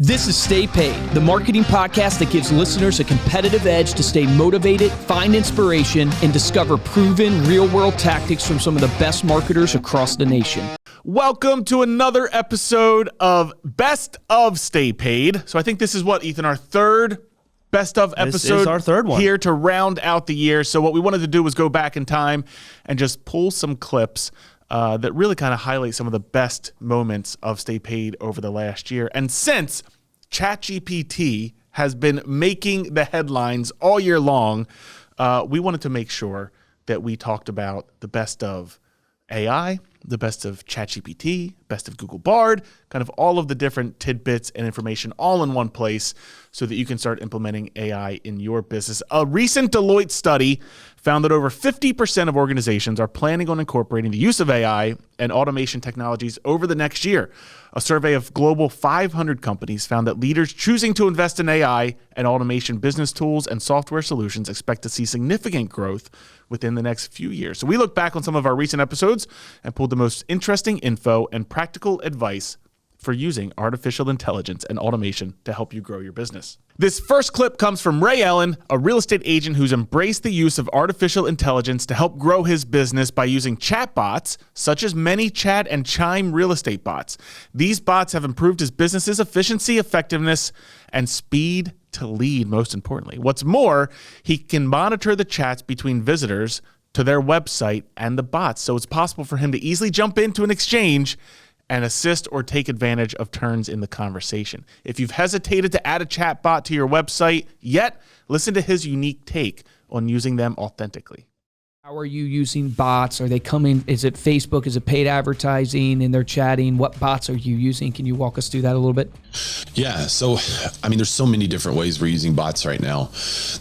This is Stay Paid, the marketing podcast that gives listeners a competitive edge to stay motivated, find inspiration, and discover proven real-world tactics from some of the best marketers across the nation. Welcome to another episode of Best of Stay Paid. So I think this is what, Ethan, our third Best of episode. This is our third one. Here to round out the year. So what we wanted to do was go back in time and just pull some clips that really kind of highlight some of the best moments of Stay Paid over the last year. And since ChatGPT has been making the headlines all year long, we wanted to make sure that we talked about the best of AI, the best of ChatGPT, best of Google Bard, kind of all of the different tidbits and information all in one place so that you can start implementing AI in your business. A recent Deloitte study found that over 50% of organizations are planning on incorporating the use of AI and automation technologies over the next year. A survey of global 500 companies found that leaders choosing to invest in AI and automation business tools and software solutions expect to see significant growth within the next few years. So we look back on some of our recent episodes and pulled the most interesting info and practical advice for using artificial intelligence and automation to help you grow your business. This first clip comes from Ray Allen, a real estate agent who's embraced the use of artificial intelligence to help grow his business by using chatbots such as ManyChat and Chime real estate bots. These bots have improved his business's efficiency, effectiveness, and speed to lead, most importantly. What's more, he can monitor the chats between visitors to their website and the bots, so it's possible for him to easily jump into an exchange and assist or take advantage of turns in the conversation. If you've hesitated to add a chatbot to your website yet, listen to his unique take on using them authentically. How are you using bots? Are they coming? Is it Facebook? Is it paid advertising and they're chatting? What bots are you using? Can you walk us through that a little bit? Yeah. So, there's so many different ways we're using bots right now.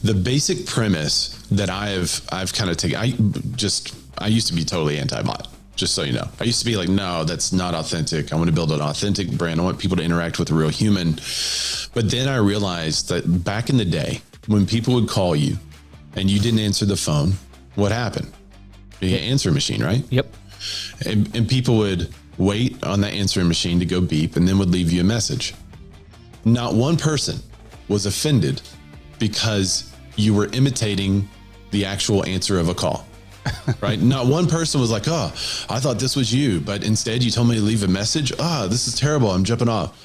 The basic premise that I've kind of taken, I used to be totally anti-bot. Just so you know, I used to be like, no, that's not authentic. I want to build an authentic brand. I want people to interact with a real human. But then I realized that back in the day, when people would call you and you didn't answer the phone, what happened? You get an answering machine, right? Yep. And people would wait on that answering machine to go beep and then would leave you a message. Not one person was offended because you were imitating the actual answer of a call. Right? Not one person was like, oh, I thought this was you, but instead you told me to leave a message. This is terrible. I'm jumping off.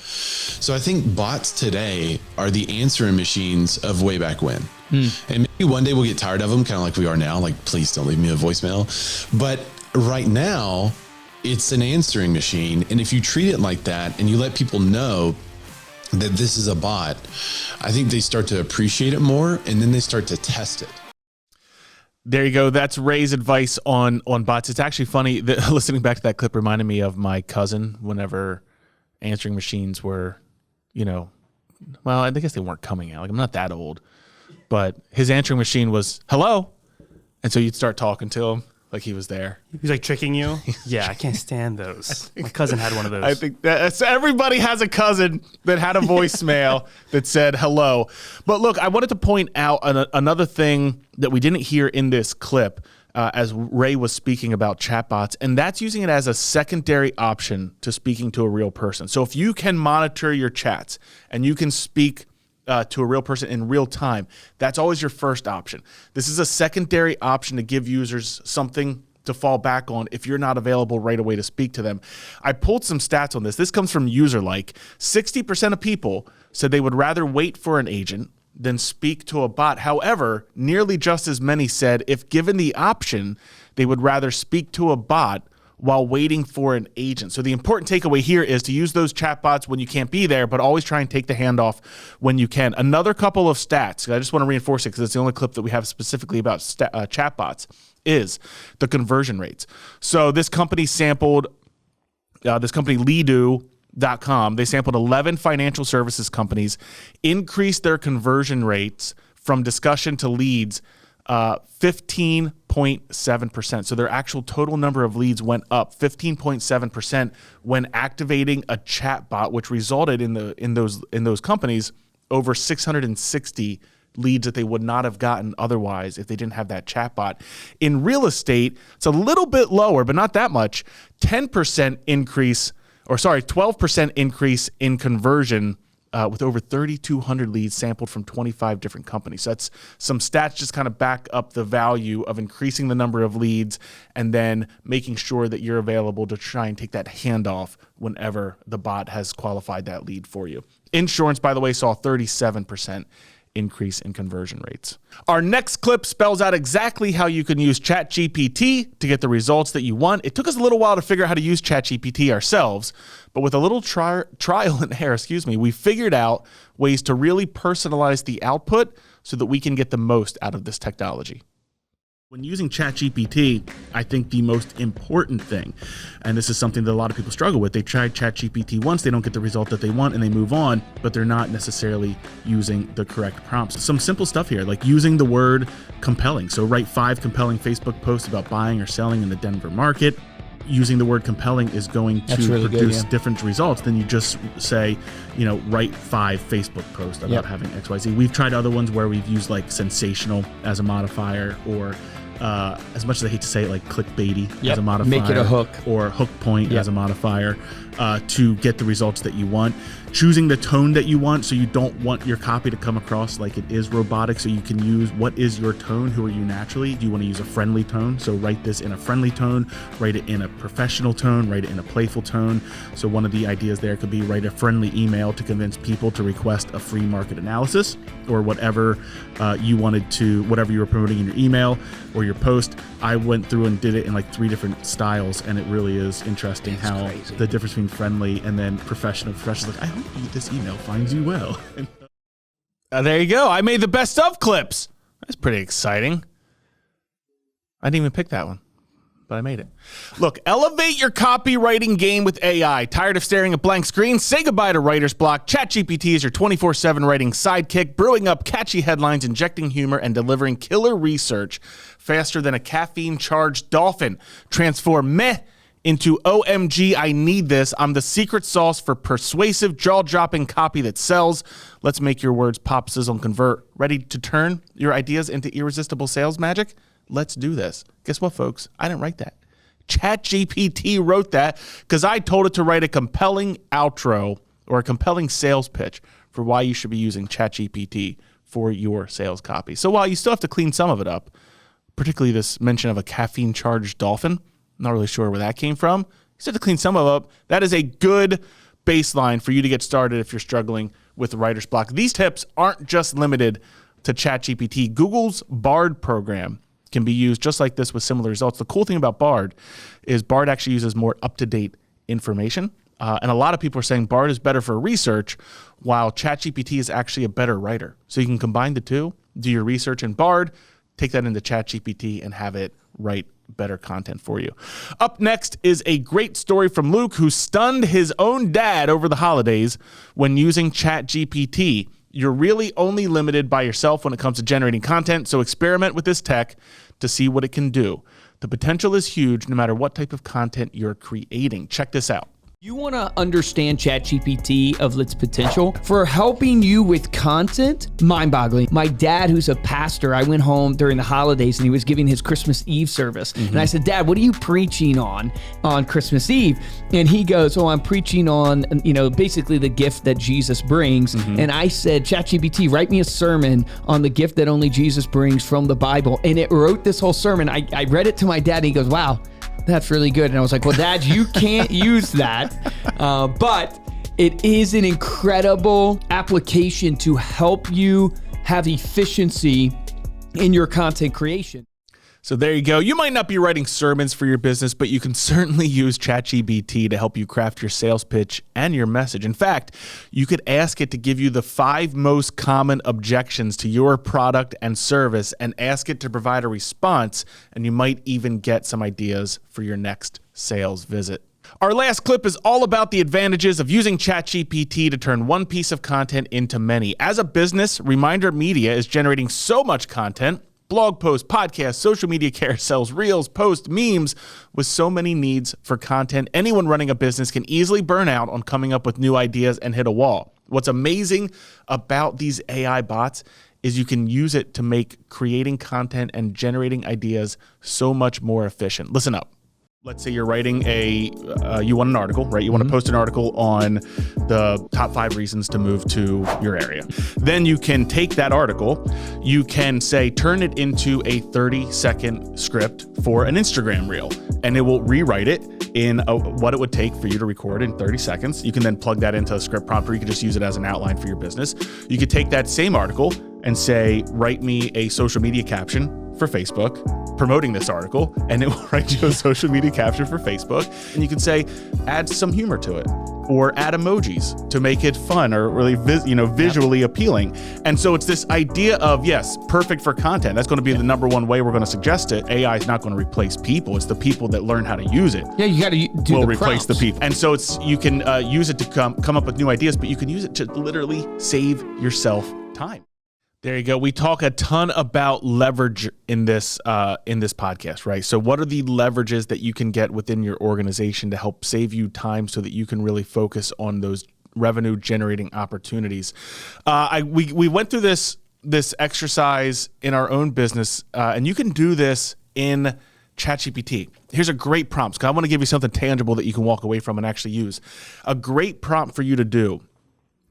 So I think bots today are the answering machines of way back when. And maybe one day we'll get tired of them, kind of like we are now. Like, please don't leave me a voicemail. But right now it's an answering machine. And if you treat it like that and you let people know that this is a bot, I think they start to appreciate it more and then they start to test it. There you go. That's Ray's advice on bots. It's actually funny that listening back to that clip reminded me of my cousin whenever answering machines were, well, I guess they weren't coming out. Like, I'm not that old, but his answering machine was hello. And so you'd start talking to him like he was there. He's like tricking you. Yeah, I can't stand those. My cousin had one of those. I think that's everybody has a cousin that had a voicemail that said hello. But look, I wanted to point out another thing that we didn't hear in this clip as Ray was speaking about chatbots, and that's using it as a secondary option to speaking to a real person. So if you can monitor your chats and you can speak to a real person in real time, that's always your first option. This is a secondary option to give users something to fall back on if you're not available right away to speak to them. I pulled some stats on this. This comes from UserLike. 60% of people said they would rather wait for an agent than speak to a bot. However, nearly just as many said if given the option, they would rather speak to a bot while waiting for an agent. So the important takeaway here is to use those chatbots when you can't be there, but always try and take the handoff when you can. Another couple of stats, I just want to reinforce it because it's the only clip that we have specifically about chatbots, is the conversion rates. So this company sampled, Ledo.com, they sampled 11 financial services companies, increased their conversion rates from discussion to leads 15.7%. So their actual total number of leads went up 15.7% when activating a chatbot, which resulted in those companies over 660 leads that they would not have gotten otherwise if they didn't have that chatbot. In real estate, it's a little bit lower, but not that much. 12% increase in conversion with over 3,200 leads sampled from 25 different companies. So that's some stats just kind of back up the value of increasing the number of leads and then making sure that you're available to try and take that handoff whenever the bot has qualified that lead for you. Insurance, by the way, saw 37% increase in conversion rates. Our next clip spells out exactly how you can use ChatGPT to get the results that you want. It took us a little while to figure out how to use ChatGPT ourselves, but with a little trial and error, we figured out ways to really personalize the output so that we can get the most out of this technology. When using ChatGPT, I think the most important thing, and this is something that a lot of people struggle with, they try ChatGPT once, they don't get the result that they want, and they move on, but they're not necessarily using the correct prompts. Some simple stuff here, like using the word compelling. So write 5 compelling Facebook posts about buying or selling in the Denver market. Using the word compelling is going to produce different results than you just say, write 5 Facebook posts about having XYZ. We've tried other ones where we've used like sensational as a modifier, or as much as I hate to say it, like clickbaity as a modifier. Make it a hook. Or hook point as a modifier to get the results that you want. Choosing the tone that you want, so you don't want your copy to come across like it is robotic, so you can use what is your tone, who are you naturally. Do you want to use a friendly tone? So write this in a friendly tone, write it in a professional tone, write it in a playful tone. So one of the ideas there could be write a friendly email to convince people to request a free market analysis, or whatever you wanted to, whatever you were promoting in your email or your post. I went through and did it in like 3 different styles, and it really is interesting how the difference between friendly and then professional. Professional, like, I hope this email finds you well. There you go. I made the best of clips. That's pretty exciting. I didn't even pick that one, but I made it. Look, elevate your copywriting game with AI. Tired of staring at blank screens? Say goodbye to writer's block. ChatGPT is your 24/7 writing sidekick, brewing up catchy headlines, injecting humor, and delivering killer research faster than a caffeine-charged dolphin. Transform meh into OMG, I need this. I'm the secret sauce for persuasive, jaw-dropping copy that sells. Let's make your words pop, sizzle, and convert. Ready to turn your ideas into irresistible sales magic? Let's do this. Guess what, folks? I didn't write that. ChatGPT wrote that because I told it to write a compelling outro or a compelling sales pitch for why you should be using ChatGPT for your sales copy. So while you still have to clean some of it up, particularly this mention of a caffeine-charged dolphin, not really sure where that came from. You still have to clean some of it up. That is a good baseline for you to get started if you're struggling with writer's block. These tips aren't just limited to ChatGPT. Google's Bard program can be used just like this with similar results. The cool thing about Bard is Bard actually uses more up-to-date information. And a lot of people are saying Bard is better for research, while ChatGPT is actually a better writer. So you can combine the two, do your research in Bard, take that into ChatGPT, and have it write better content for you. Up next is a great story from Luke, who stunned his own dad over the holidays when using ChatGPT. You're really only limited by yourself when it comes to generating content, so experiment with this tech to see what it can do. The potential is huge no matter what type of content you're creating. Check this out. You want to understand ChatGPT of its potential for helping you with content? Mind-boggling. My dad, who's a pastor, I went home during the holidays and he was giving his Christmas Eve service. And I said, Dad, what are you preaching on Christmas Eve? And he goes, oh, I'm preaching on, basically the gift that Jesus brings. And I said, ChatGPT, write me a sermon on the gift that only Jesus brings from the Bible. And it wrote this whole sermon. I read it to my dad and he goes, wow, that's really good. And I was like, well, Dad, you can't use that. But it is an incredible application to help you have efficiency in your content creation. So there you go. You might not be writing sermons for your business, but you can certainly use ChatGPT to help you craft your sales pitch and your message. In fact, you could ask it to give you the 5 most common objections to your product and service and ask it to provide a response, and you might even get some ideas for your next sales visit. Our last clip is all about the advantages of using ChatGPT to turn one piece of content into many. As a business, Reminder Media is generating so much content. Blog posts, podcasts, social media carousels, reels, posts, memes. With so many needs for content, anyone running a business can easily burn out on coming up with new ideas and hit a wall. What's amazing about these AI bots is you can use it to make creating content and generating ideas so much more efficient. Listen up. Let's say you're writing you want an article, right? You want to post an article on the top 5 reasons to move to your area. Then you can take that article, you can say, turn it into a 30-second script for an Instagram reel, and it will rewrite it in what it would take for you to record in 30 seconds. You can then plug that into a script prompt, or you can just use it as an outline for your business. You could take that same article and say, write me a social media caption for Facebook promoting this article, and it will write you a social media caption for Facebook. And you can say, add some humor to it, or add emojis to make it fun or really visually appealing. And so it's this idea of, yes, perfect for content. That's going to be the number one way we're going to suggest it. AI is not going to replace people. It's the people that learn how to use it. Yeah, you got to do will the replace prompts. the people. And so you can use it to come up with new ideas, but you can use it to literally save yourself time. There you go. We talk a ton about leverage in this podcast, right? So what are the leverages that you can get within your organization to help save you time so that you can really focus on those revenue generating opportunities? We went through this exercise in our own business, and you can do this in ChatGPT. Here's a great prompt, because I want to give you something tangible that you can walk away from and actually use. A great prompt for you to do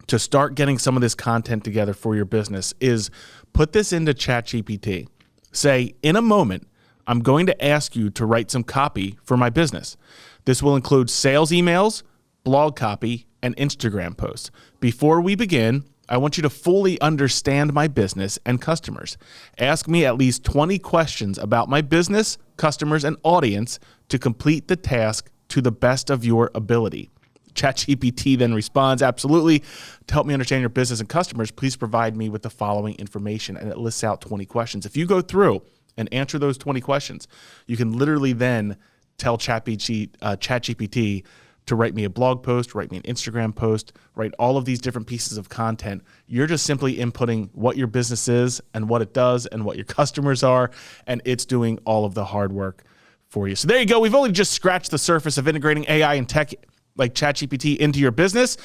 to start getting some of this content together for your business is put this into ChatGPT. Say, in a moment, I'm going to ask you to write some copy for my business. This will include sales emails, blog copy, and Instagram posts. Before we begin, I want you to fully understand my business and customers. Ask me at least 20 questions about my business, customers, and audience to complete the task to the best of your ability. ChatGPT then responds, absolutely. To help me understand your business and customers, please provide me with the following information. And it lists out 20 questions. If you go through and answer those 20 questions, you can literally then tell ChatGPT to write me a blog post, write me an Instagram post, write all of these different pieces of content. You're just simply inputting what your business is and what it does and what your customers are, and it's doing all of the hard work for you. So there you go. We've only just scratched the surface of integrating AI and tech like ChatGPT into your business.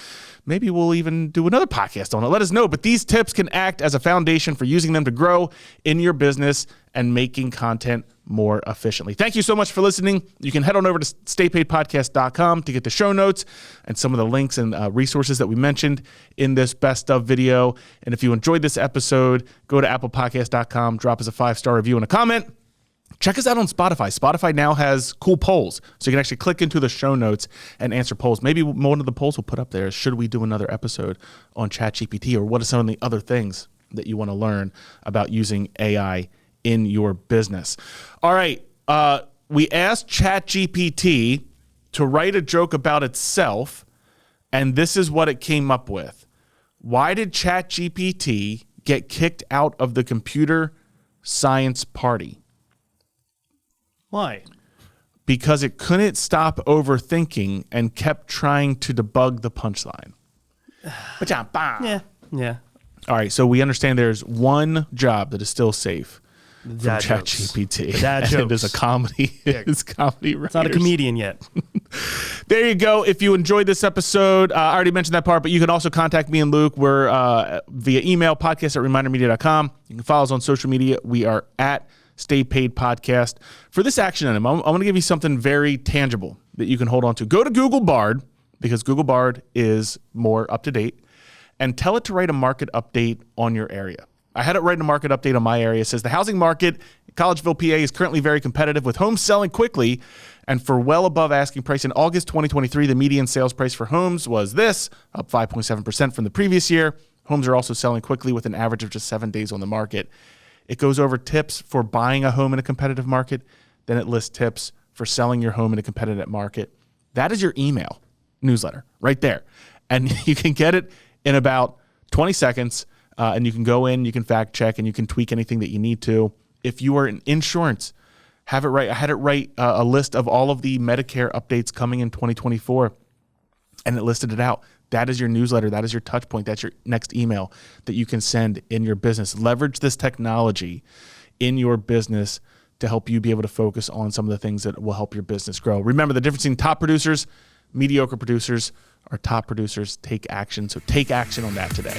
Maybe we'll even do another podcast on it. Let us know. But these tips can act as a foundation for using them to grow in your business and making content more efficiently. Thank you so much for listening. You can head on over to staypaidpodcast.com to get the show notes and some of the links and resources that we mentioned in this best of video. And if you enjoyed this episode, go to applepodcast.com, drop us a 5-star review and a comment. Check us out on Spotify. Spotify now has cool polls, so you can actually click into the show notes and answer polls. Maybe one of the polls we'll put up there is, should we do another episode on ChatGPT, or what are some of the other things that you want to learn about using AI in your business? All right, we asked ChatGPT to write a joke about itself, and this is what it came up with. Why did ChatGPT get kicked out of the computer science party? Why? Because it couldn't stop overthinking and kept trying to debug the punchline. Yeah. All right, so we understand there's one job that is still safe from Dad jokes. ChatGPT. The dad and it jokes. is a comedy. It's comedy writers. It's not a comedian yet. There you go. If you enjoyed this episode, I already mentioned that part, but you can also contact me and Luke. We're via email, podcast@remindermedia.com. You can follow us on social media. We are at Stay Paid Podcast. For this action item, I want to give you something very tangible that you can hold on to. Go to Google Bard, because Google Bard is more up to date, and tell it to write a market update on your area. I had it write a market update on my area. It says the housing market in Collegeville, PA is currently very competitive, with homes selling quickly and for well above asking price. In August 2023, the median sales price for homes was this, up 5.7% from the previous year. Homes are also selling quickly with an average of just 7 days on the market. It goes over tips for buying a home in a competitive market. Then it lists tips for selling your home in a competitive market. That is your email newsletter right there. And you can get it in about 20 seconds. And you can go in, you can fact check, and you can tweak anything that you need to. If you are in insurance, have it right. I had it write a list of all of the Medicare updates coming in 2024, and it listed it out. That is your newsletter. That is your touch point. That's your next email that you can send in your business. Leverage this technology in your business to help you be able to focus on some of the things that will help your business grow. Remember, the difference between top producers, mediocre producers, are top producers take action. So take action on that today.